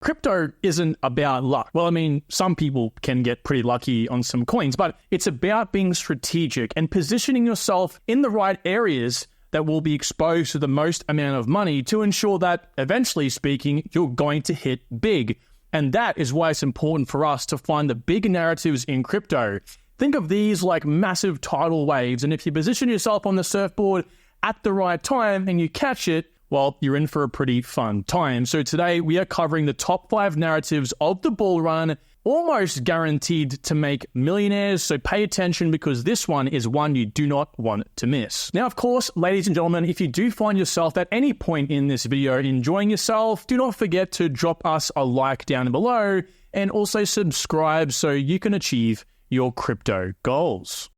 crypto isn't about luck. Well, I mean, some people can get pretty lucky on some coins, but it's about being strategic and positioning yourself in the right areas that will be exposed to the most amount of money to ensure that, eventually speaking, you're going to hit big. And that is why it's important for us to find the big narratives in crypto. Think of these like massive tidal waves, and if you position yourself on the surfboard at the right time and you catch it, well, you're in for a pretty fun time. So today we are covering the top 5 narratives of the bull run, almost guaranteed to make millionaires. So pay attention, because this one is one you do not want to miss. Now, of course, ladies and gentlemen, if you do find yourself at any point in this video enjoying yourself, do not forget to drop us a like down below and also subscribe so you can achieve your crypto goals.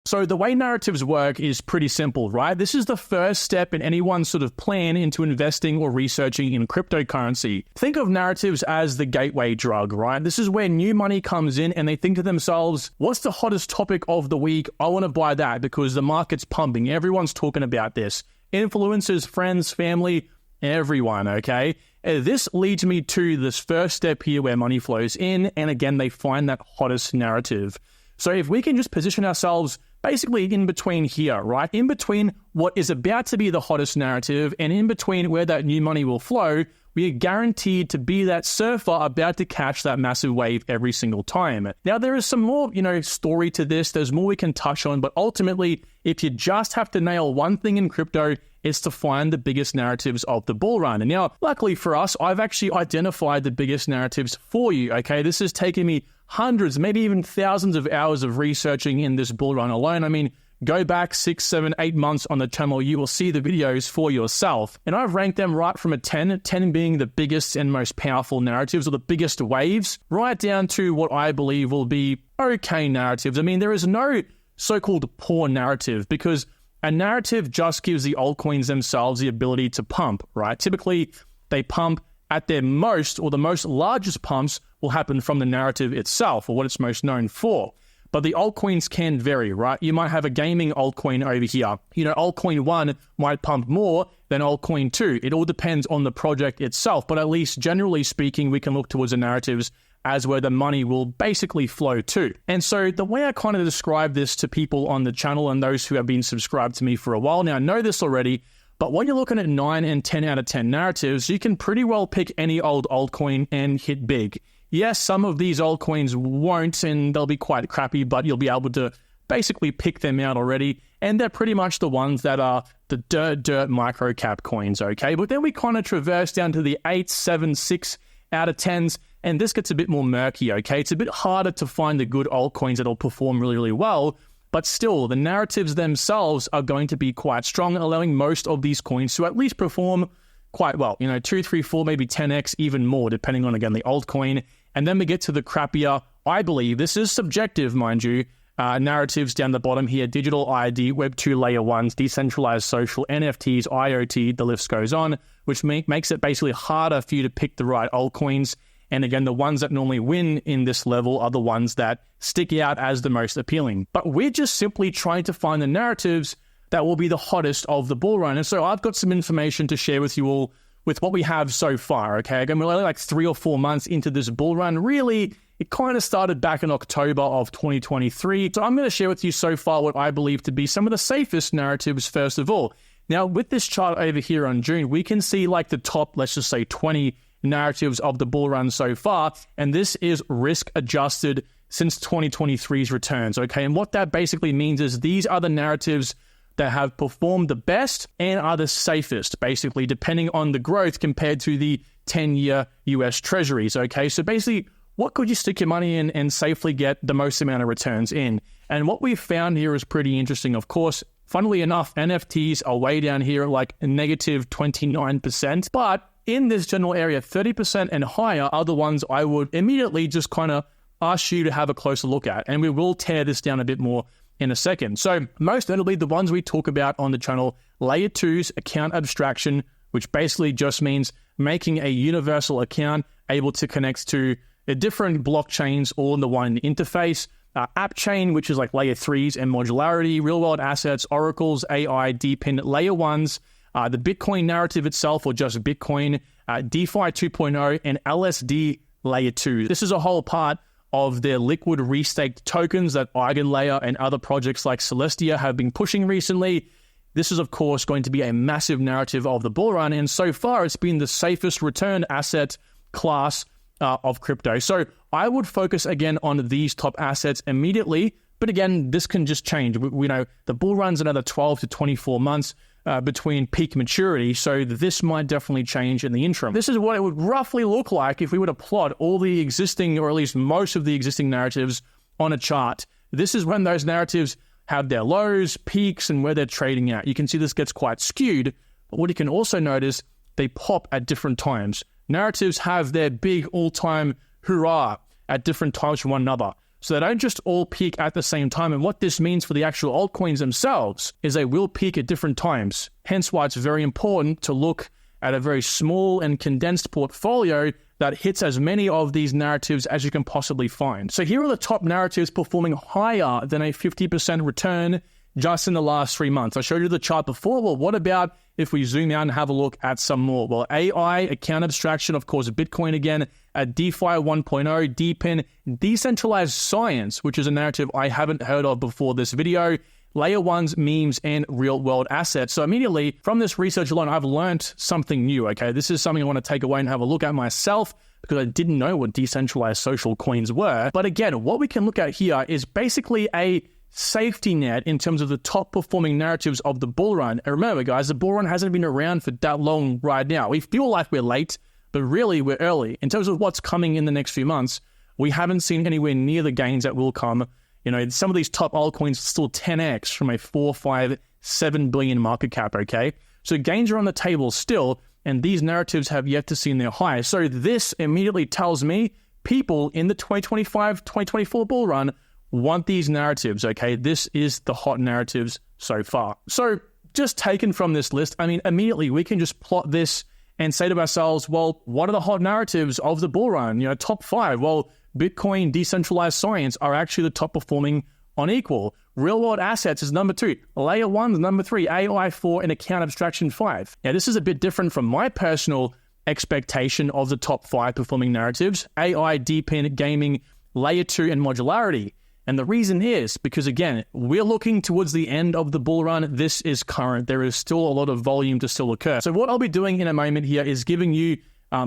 So the way narratives work is pretty simple, right? This is the first step in anyone's sort of plan into investing or researching in cryptocurrency. Think of narratives as the gateway drug, right? This is where new money comes in and they think to themselves, what's the hottest topic of the week? I want to buy that because the market's pumping. Everyone's talking about this. Influencers, friends, family, everyone, okay? This leads me to this first step here where money flows in, and again, they find that hottest narrative. So if we can just position ourselves basically in between here, right? In between what is about to be the hottest narrative and in between where that new money will flow, we are guaranteed to be that surfer about to catch that massive wave every single time. Now, there is some more, story to this. There's more we can touch on, but ultimately, if you just have to nail one thing in crypto, it's to find the biggest narratives of the bull run. And now, luckily for us, I've actually identified the biggest narratives for you, okay? This has taken me hundreds, maybe even thousands of hours of researching in this bull run alone. I mean, go back 6, 7, 8 months on the channel, you will see the videos for yourself. And I've ranked them right from a 10 being the biggest and most powerful narratives or the biggest waves, right down to what I believe will be okay narratives. I mean, there is no so-called poor narrative, because a narrative just gives the altcoins themselves the ability to pump, right? Typically, they pump at their most, or the most largest pumps will happen from the narrative itself, or what it's most known for. But the altcoins can vary, right? You might have a gaming altcoin over here. Altcoin 1 might pump more than altcoin 2. It all depends on the project itself, but at least generally speaking, we can look towards the narratives as where the money will basically flow to. And so the way I kind of describe this to people on the channel and those who have been subscribed to me for a while now know this already, but when you're looking at 9 and 10 out of 10 narratives, you can pretty well pick any old altcoin and hit big. Yes, some of these altcoins won't, and they'll be quite crappy, but you'll be able to basically pick them out already. And they're pretty much the ones that are the dirt micro cap coins, okay? But then we kind of traverse down to the 8, 7, 6 out of 10s, and this gets a bit more murky, okay? It's a bit harder to find the good altcoins that'll perform really, really well, but still, the narratives themselves are going to be quite strong, allowing most of these coins to at least perform quite well. 2, 3, 4, maybe 10x, even more, depending on, again, the altcoin. And then we get to the crappier, I believe, this is subjective, mind you, narratives down the bottom here: digital ID, Web 2 layer 1s, decentralized social, NFTs, IoT, the list goes on, which makes it basically harder for you to pick the right altcoins. And again, the ones that normally win in this level are the ones that stick out as the most appealing. But we're just simply trying to find the narratives that will be the hottest of the bull run. And so I've got some information to share with you all with what we have so far, okay? Again, we're only like 3 or 4 months into this bull run. Really, it kind of started back in October of 2023. So I'm going to share with you so far what I believe to be some of the safest narratives first of all. Now, with this chart over here on June, we can see like the top, let's just say 20 narratives of the bull run so far, and this is risk adjusted since 2023's returns, okay? And what that basically means is these are the narratives that have performed the best and are the safest, basically, depending on the growth compared to the 10-year US Treasuries, okay? So basically, what could you stick your money in and safely get the most amount of returns in? And what we've found here is pretty interesting. Of course, funnily enough, NFTs are way down here, like negative 29%, but in this general area, 30% and higher are the ones I would immediately just kind of ask you to have a closer look at. And we will tear this down a bit more in a second. So most notably, the ones we talk about on the channel, layer 2's account abstraction, which basically just means making a universal account able to connect to different blockchains all in the one interface. App chain, which is like layer 3's and modularity, real world assets, oracles, AI, DePIN, layer 1's, the Bitcoin narrative itself, or just Bitcoin, DeFi 2.0, and LSD Layer 2. This is a whole part of their liquid restaked tokens that Eigenlayer and other projects like Celestia have been pushing recently. This is, of course, going to be a massive narrative of the bull run, and so far it's been the safest return asset class of crypto. So I would focus again on these top assets immediately, but again, this can just change. We know the bull run's another 12 to 24 months between peak maturity, so this might definitely change in the interim. This is what it would roughly look like if we were to plot all the existing, or at least most of the existing narratives on a chart. This is when those narratives have their lows, peaks, and where they're trading at. You can see this gets quite skewed, but what you can also notice, they pop at different times. Narratives have their big all-time hurrah at different times from one another. So they don't just all peak at the same time. And what this means for the actual altcoins themselves is they will peak at different times. Hence why it's very important to look at a very small and condensed portfolio that hits as many of these narratives as you can possibly find. So here are the top narratives performing higher than a 50% return just in the last 3 months. I showed you the chart before. Well, what about if we zoom out and have a look at some more? Well, AI, account abstraction, of course, Bitcoin again, DeFi 1.0, DePIN, decentralized science, which is a narrative I haven't heard of before this video, layer ones, memes, and real world assets. So immediately from this research alone, I've learned something new, okay? This is something I want to take away and have a look at myself because I didn't know what decentralized social coins were. But again, what we can look at here is basically a safety net in terms of the top performing narratives of the bull run. And remember, guys, the bull run hasn't been around for that long right now. We feel like we're late, but really we're early. In terms of what's coming in the next few months, we haven't seen anywhere near the gains that will come. You know, some of these top altcoins are still 10x from a 4, 5, 7 billion market cap, okay? So gains are on the table still, and these narratives have yet to see their high. So this immediately tells me people in the 2025-2024 bull run want these narratives, okay? This is the hot narratives so far. So just taken from this list, I mean, immediately we can just plot this and say to ourselves, well, what are the hot narratives of the bull run? You know, top 5. Well, Bitcoin, decentralized science are actually the top performing on equal. Real world assets is number 2. Layer 1 is number 3. AI 4 and account abstraction 5. Now, this is a bit different from my personal expectation of the top 5 performing narratives. AI, DePIN, gaming, layer 2, and modularity. And the reason is because, again, we're looking towards the end of the bull run. This is current. There is still a lot of volume to still occur. So what I'll be doing in a moment here is giving you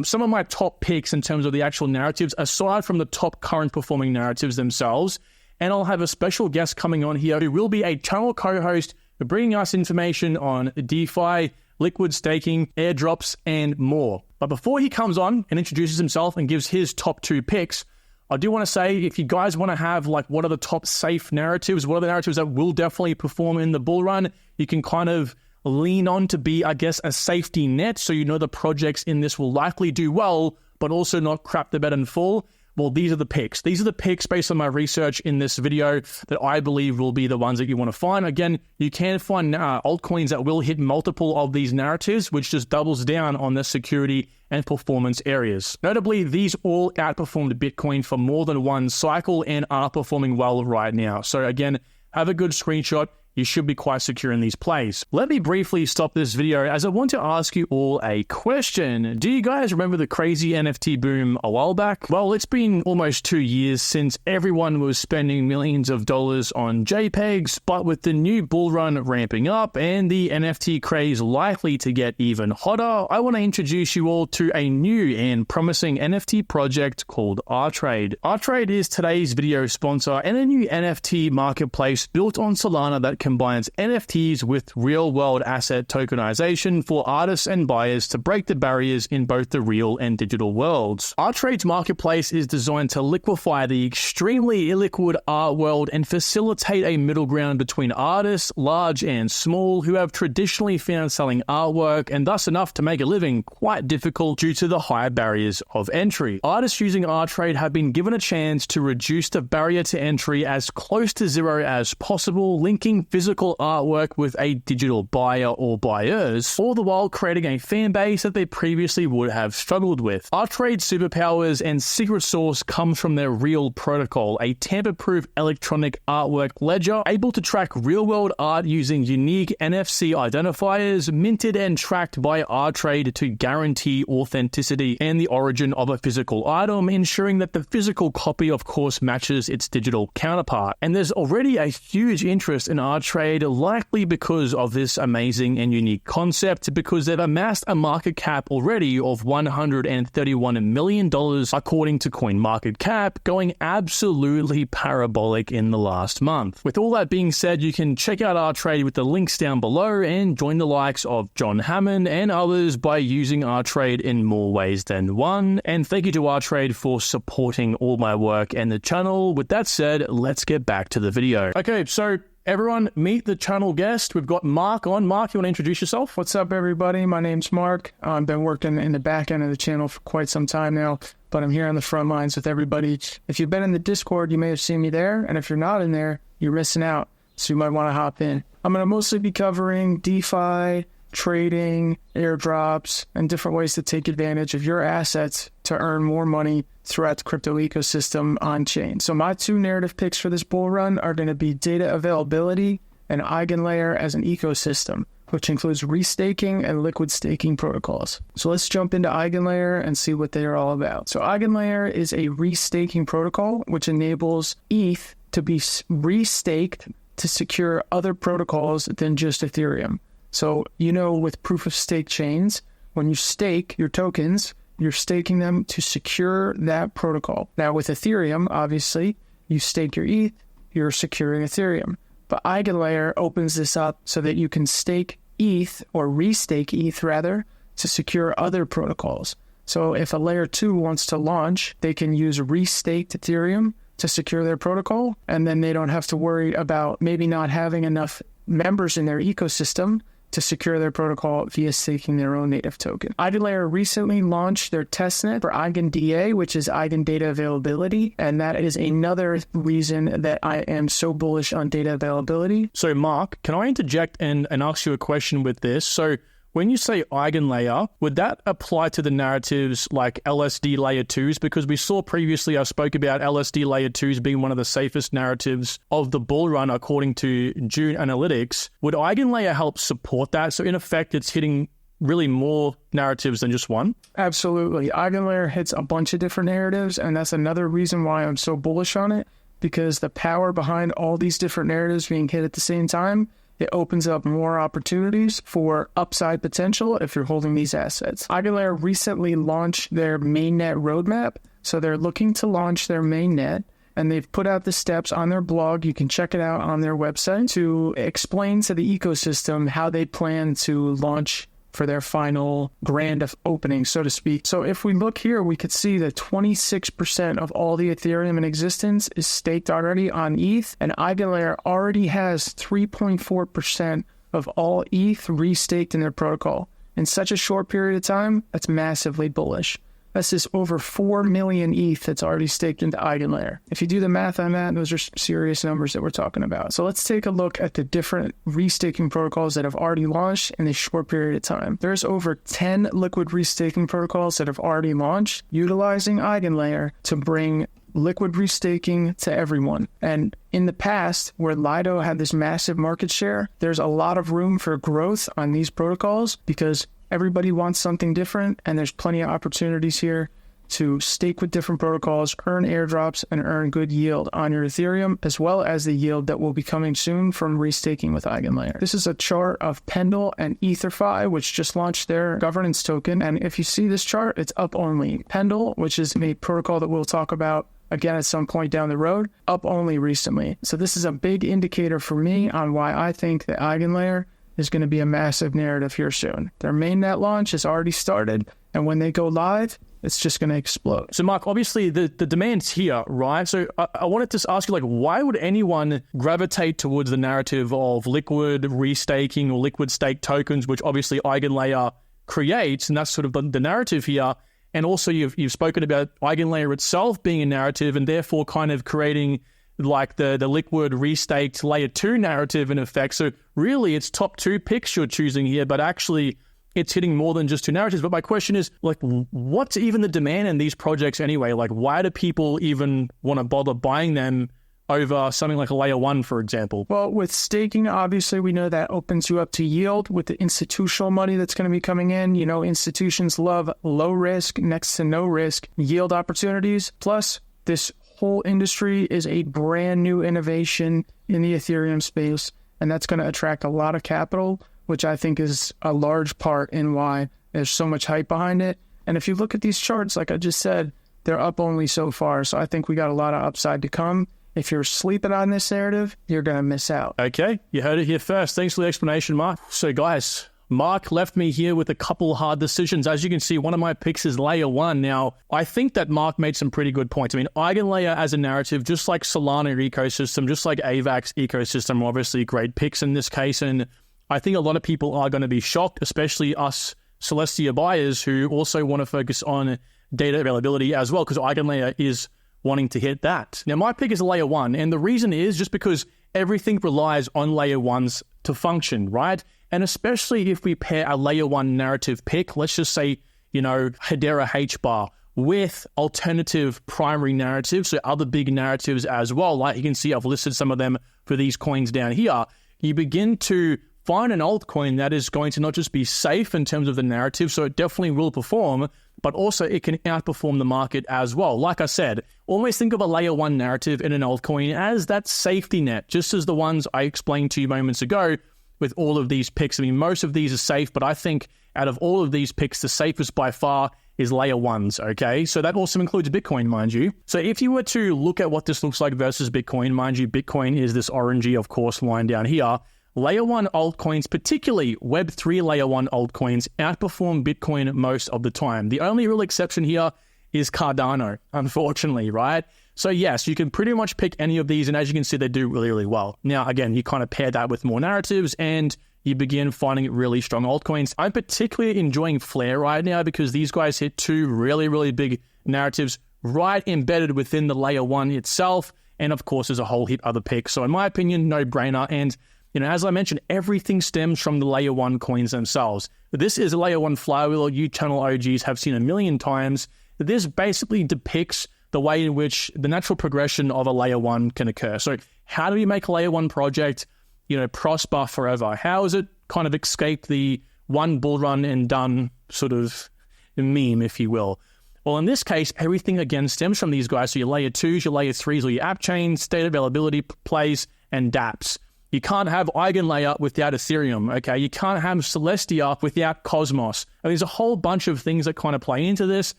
some of my top picks in terms of the actual narratives, aside from the top current performing narratives themselves. And I'll have a special guest coming on here who will be a channel co-host bringing us information on DeFi, liquid staking, airdrops, and more. But before he comes on and introduces himself and gives his top 2 picks, I do want to say, if you guys want to have, like, what are the top safe narratives, what are the narratives that will definitely perform in the bull run, you can kind of lean on to be, I guess, a safety net, so you know the projects in this will likely do well, but also not crap the bed and fall. Well, these are the picks. These are the picks based on my research in this video that I believe will be the ones that you want to find. Again, you can find altcoins that will hit multiple of these narratives, which just doubles down on the security and performance areas. Notably, these all outperformed Bitcoin for more than one cycle and are performing well right now. So again, have a good screenshot. You should be quite secure in these plays. Let me briefly stop this video as I want to ask you all a question. Do you guys remember the crazy NFT boom a while back? Well, it's been almost 2 years since everyone was spending millions of dollars on JPEGs, but with the new bull run ramping up and the NFT craze likely to get even hotter, I want to introduce you all to a new and promising NFT project called rTrade. rTrade is today's video sponsor and a new NFT marketplace built on Solana that combines NFTs with real-world asset tokenization for artists and buyers to break the barriers in both the real and digital worlds. rTrade's marketplace is designed to liquefy the extremely illiquid art world and facilitate a middle ground between artists, large and small, who have traditionally found selling artwork and thus enough to make a living quite difficult due to the high barriers of entry. Artists using rTrade have been given a chance to reduce the barrier to entry as close to zero as possible, linking physical artwork with a digital buyer or buyers, all the while creating a fan base that they previously would have struggled with. Art Trade's superpowers and secret sauce comes from their Real protocol, a tamper-proof electronic artwork ledger able to track real-world art using unique NFC identifiers minted and tracked by Art Trade to guarantee authenticity and the origin of a physical item, ensuring that the physical copy, of course, matches its digital counterpart. And there's already a huge interest in Art Trade, likely because of this amazing and unique concept, because they've amassed a market cap already of $131 million, according to CoinMarketCap, going absolutely parabolic in the last month. With all that being said, you can check out Art Trade with the links down below and join the likes of John Hammond and others by using Art Trade in more ways than one. And thank you to Art Trade for supporting all my work and the channel. With that said, let's get back to the video. Okay, so everyone, meet the channel guest. We've got Mark on. Mark, you want to introduce yourself? What's up, everybody? My name's Mark. I've been working in the back end of the channel for quite some time now, but I'm here on the front lines with everybody. If you've been in the Discord, you may have seen me there, and if you're not in there, you're missing out, so you might want to hop in. I'm going to mostly be covering DeFi, trading, airdrops, and different ways to take advantage of your assets to earn more money throughout the crypto ecosystem on-chain. So my two narrative picks for this bull run are going to be data availability and EigenLayer as an ecosystem, which includes restaking and liquid staking protocols. So let's jump into EigenLayer and see what they are all about. So EigenLayer is a restaking protocol which enables ETH to be restaked to secure other protocols than just Ethereum. So, with proof of stake chains, when you stake your tokens, you're staking them to secure that protocol. Now, with Ethereum, obviously, you stake your ETH, you're securing Ethereum. But EigenLayer opens this up so that you can stake ETH, or restake ETH rather, to secure other protocols. So if a layer 2 wants to launch, they can use restaked Ethereum to secure their protocol, and then they don't have to worry about maybe not having enough members in their ecosystem to secure their protocol via staking their own native token. EigenLayer recently launched their testnet for EigenDA, which is Eigen Data Availability, and that is another reason that I am so bullish on data availability. So Mark, can I interject and ask you a question with this? So when you say EigenLayer, would that apply to the narratives like LSD layer 2s? Because we saw previously, I spoke about LSD layer 2s being one of the safest narratives of the bull run according to June Analytics. Would EigenLayer help support that? So in effect, it's hitting really more narratives than just one? Absolutely. EigenLayer hits a bunch of different narratives, and that's another reason why I'm so bullish on it, because the power behind all these different narratives being hit at the same time, it opens up more opportunities for upside potential if you're holding these assets. EigenLayer recently launched their mainnet roadmap. So they're looking to launch their mainnet, and they've put out the steps on their blog. You can check it out on their website to explain to the ecosystem how they plan to launch for their final grand opening, so to speak. So if we look here, we could see that 26% of all the Ethereum in existence is staked already on ETH, and EigenLayer already has 3.4% of all ETH restaked in their protocol. In such a short period of time, that's massively bullish. That's just over 4 million ETH that's already staked into EigenLayer. If you do the math on that, those are serious numbers that we're talking about. So let's take a look at the different restaking protocols that have already launched in this short period of time. There's over 10 liquid restaking protocols that have already launched, utilizing EigenLayer to bring liquid restaking to everyone. And in the past, where Lido had this massive market share, there's a lot of room for growth on these protocols because everybody wants something different, and there's plenty of opportunities here to stake with different protocols, earn airdrops, and earn good yield on your Ethereum, as well as the yield that will be coming soon from restaking with EigenLayer. This is a chart of Pendle and EtherFi, which just launched their governance token. And if you see this chart, it's up only. Pendle, which is a protocol that we'll talk about again at some point down the road, up only recently. So this is a big indicator for me on why I think that EigenLayer is going to be a massive narrative here soon. Their mainnet launch has already started, and when they go live, it's just going to explode. So Mark, obviously the demand's here, right? So I wanted to ask you, why would anyone gravitate towards the narrative of liquid restaking or liquid stake tokens, which obviously EigenLayer creates, and that's sort of the narrative here. And also you've spoken about EigenLayer itself being a narrative and therefore kind of creating like the liquid restaked layer 2 narrative in effect. So really it's top 2 picks you're choosing here, but actually it's hitting more than just 2 narratives. But my question is, like, what's even the demand in these projects anyway? Like, why do people even want to bother buying them over something like a layer 1, for example? Well, with staking, obviously, we know that opens you up to yield with the institutional money that's going to be coming in. You know, institutions love low risk, next to no risk yield opportunities. Plus, this whole industry is a brand new innovation in the Ethereum space, and that's going to attract a lot of capital, which I think is a large part in why there's so much hype behind it. And if you look at these charts, like I just said, they're up only so far. So I think we got a lot of upside to come. If you're sleeping on this narrative, you're going to miss out. Okay, you heard it here first. Thanks for the explanation, Mark. So guys, Mark left me here with a couple hard decisions. As you can see, one of my picks is layer 1. Now, I think that Mark made some pretty good points. I mean, EigenLayer as a narrative, just like Solana ecosystem, just like AVAX ecosystem, are obviously great picks in this case. And I think a lot of people are going to be shocked, especially us Celestia buyers who also want to focus on data availability as well, because EigenLayer is wanting to hit that. Now, my pick is layer 1, and the reason is just because everything relies on layer 1s to function, right? And especially if we pair a layer 1 narrative pick, let's just say, you know, Hedera HBAR, with alternative primary narratives, so other big narratives as well. Like you can see, I've listed some of them for these coins down here. You begin to find an altcoin that is going to not just be safe in terms of the narrative, so it definitely will perform, but also it can outperform the market as well. Like I said, always think of a layer 1 narrative in an altcoin as that safety net, just as the ones I explained to you moments ago with all of these picks. I mean, most of these are safe, but I think out of all of these picks, the safest by far is layer 1s, okay? So that also includes Bitcoin, mind you. So if you were to look at what this looks like versus Bitcoin, mind you, Bitcoin is this orangey, of course, line down here. Layer 1 altcoins, particularly Web3 layer 1 altcoins, outperform Bitcoin most of the time. The only real exception here is Cardano, unfortunately, right? So yes, you can pretty much pick any of these, and as you can see, they do really, really well. Now, again, you kind of pair that with more narratives, and you begin finding really strong altcoins. I'm particularly enjoying Flare right now because these guys hit 2 really, really big narratives right embedded within the layer 1 itself, and of course, there's a whole heap other picks. So in my opinion, no-brainer, and you know, as I mentioned, everything stems from the layer 1 coins themselves. This is a layer 1 flywheel you channel OGs have seen a million times. This basically depicts the way in which the natural progression of a layer 1 can occur. So how do we make a layer 1 project, you know, prosper forever? How has it kind of escaped the one bull run and done sort of meme, if you will? Well, in this case, everything again stems from these guys. So your layer 2s, your layer 3s, or your app chains, state availability plays, and dApps. You can't have EigenLayer without Ethereum, okay? You can't have Celestia without Cosmos. And there's a whole bunch of things that kind of play into this.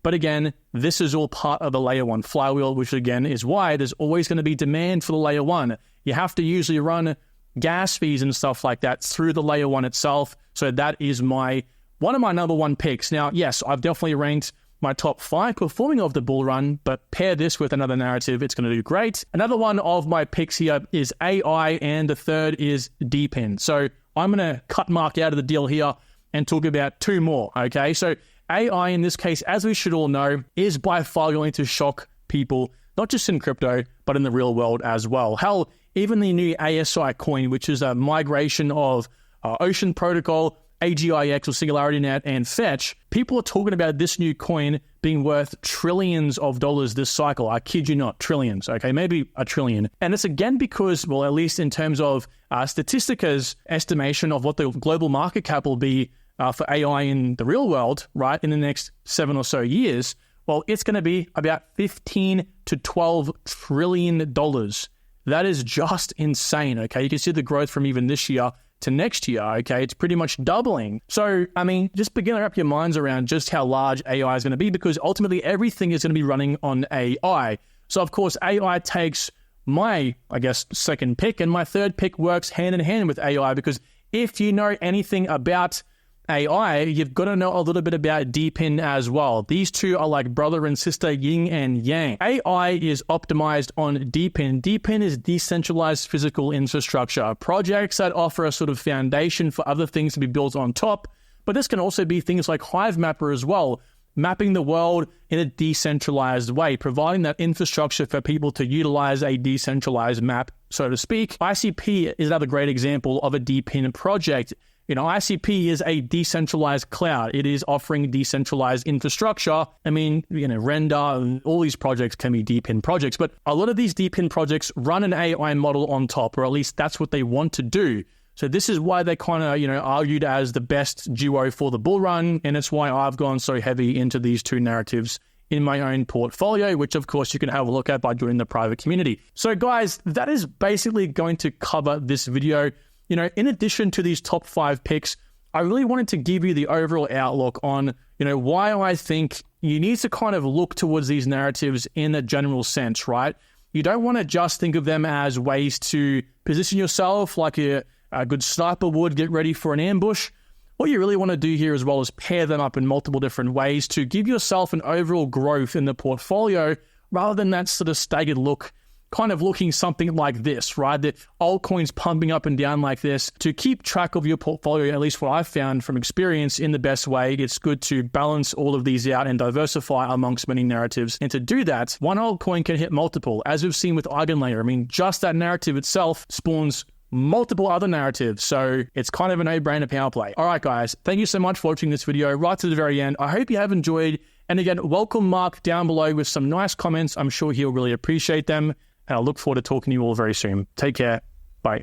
But again, this is all part of the layer 1 flywheel, which again is why there's always going to be demand for the layer 1. You have to usually run gas fees and stuff like that through the layer 1 itself. So that is one of my number 1 picks. Now, yes, I've definitely ranked my top 5 performing of the bull run, but pair this with another narrative, it's going to do great. Another one of my picks here is AI, and the third is DePIN. So I'm going to cut Mark out of the deal here and talk about 2 more, okay? So AI in this case, as we should all know, is by far going to shock people, not just in crypto, but in the real world as well. Hell, even the new ASI coin, which is a migration of Ocean Protocol, AGIX or SingularityNet, and Fetch, people are talking about this new coin being worth trillions of dollars this cycle. I kid you not, trillions, okay? Maybe $1 trillion. And it's again because, well, at least in terms of Statistica's estimation of what the global market cap will be for AI in the real world, right, in the next 7 or so years, well, it's going to be about $15 to $12 trillion. That is just insane, okay? You can see the growth from even this year to next year, okay? It's pretty much doubling. So, I mean, just begin to wrap your minds around just how large AI is going to be, because ultimately everything is going to be running on AI. So, of course, AI takes my, I guess, second pick, and my third pick works hand in hand with AI, because if you know anything about AI, you've got to know a little bit about DePIN as well. These two are like brother and sister, yin and yang. AI is optimized on DePIN. DePIN is decentralized physical infrastructure, projects that offer a sort of foundation for other things to be built on top. But this can also be things like Hivemapper as well, mapping the world in a decentralized way, providing that infrastructure for people to utilize a decentralized map, so to speak. ICP is another great example of a DePIN project. ICP is a decentralized cloud. It is offering decentralized infrastructure. Render, all these projects can be DePIN projects, but a lot of these DePIN projects run an AI model on top, or at least that's what they want to do. So this is why they kind of, argued as the best duo for the bull run, and it's why I've gone so heavy into these two narratives in my own portfolio, which of course you can have a look at by joining the private community. So guys, that is basically going to cover this video. In addition to these top 5 picks, I really wanted to give you the overall outlook on, why I think you need to kind of look towards these narratives in a general sense, right? You don't want to just think of them as ways to position yourself like a good sniper would, get ready for an ambush. What you really want to do here as well is pair them up in multiple different ways to give yourself an overall growth in the portfolio rather than that sort of staggered look, kind of looking something like this, right? The altcoins pumping up and down like this. To keep track of your portfolio, at least what I've found from experience in the best way, it's good to balance all of these out and diversify amongst many narratives. And to do that, one altcoin can hit multiple, as we've seen with Eigenlayer. Just that narrative itself spawns multiple other narratives. So it's kind of a no-brainer power play. All right, guys, thank you so much for watching this video right to the very end. I hope you have enjoyed. And again, welcome Mark down below with some nice comments. I'm sure he'll really appreciate them. And I look forward to talking to you all very soon. Take care.